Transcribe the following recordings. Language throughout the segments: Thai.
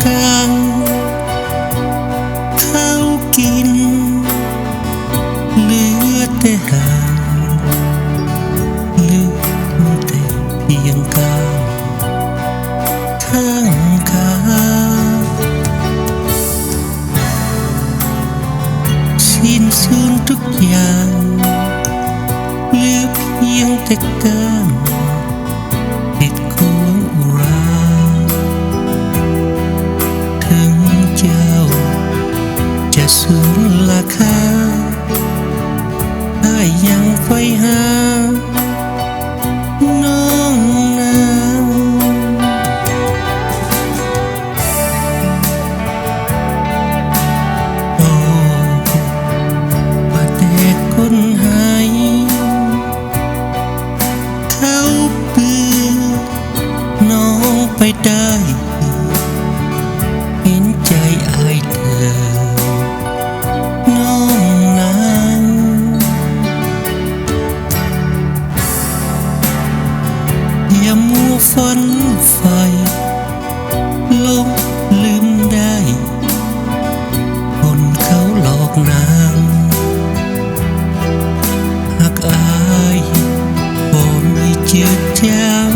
กลางเขากินเหลือแต่หางเหลือแต่เพียงกายข้างขาสิ้นสูญทุกอย่างเหลือเพียงแต่กายติดควงอุราถึงเจ้าจะสูญราคาได้ยังไฟหาน้องนางโอ้ว่าแต่คนหายเขาเปื้อน้องไปได้เห็นใจอายเธอน้องนางอย่ามัวฝันใฝ่ลบลืมได้คนเขาหลอกนางหากอายบ่มีเจือจาง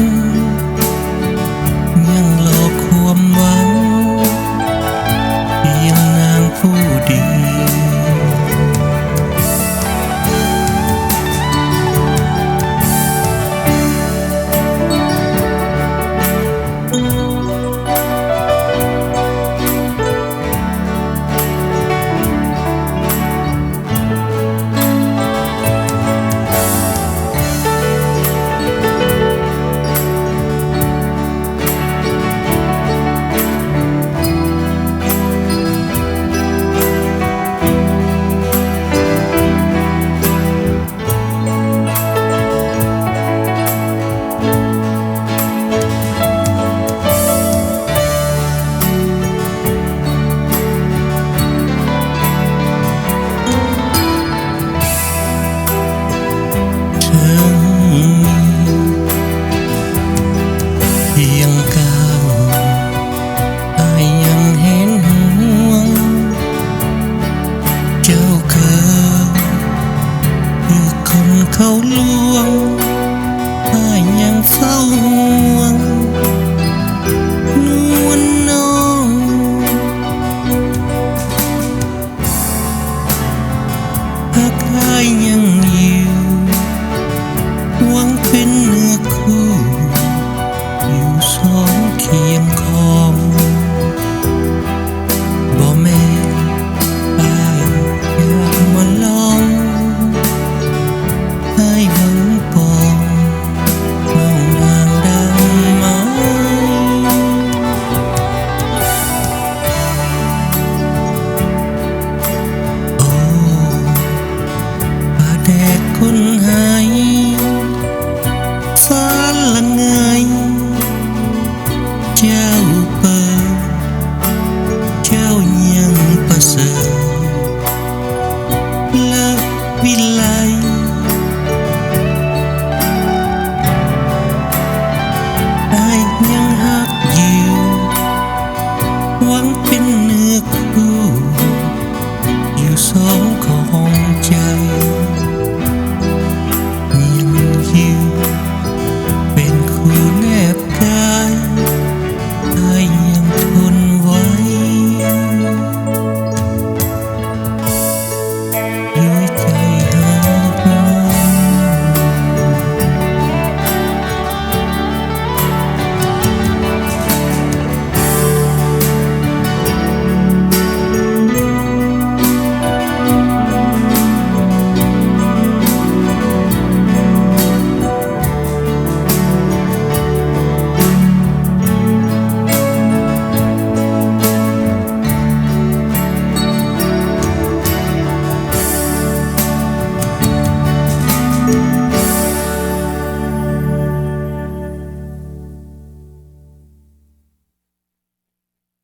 ยังหลอกความหวังเพียงนางผู้เดียวเพียงก้าวอายยังเห็นห่วงเจ้าคือคนเขาลวงอายยังเฝ้าห่วงนวลน้องหากอายยังอยู่หวังเป็นเนื้อคู่อยู่สองเคียงคองบ่แม่อายอยากมาลองให้เบิ่งปองน้องนางดังไหมโอ้ว่าแต่คนหายฟ้าละไงเจ้าเปิดเจ้ายังประเสริฐและวิไล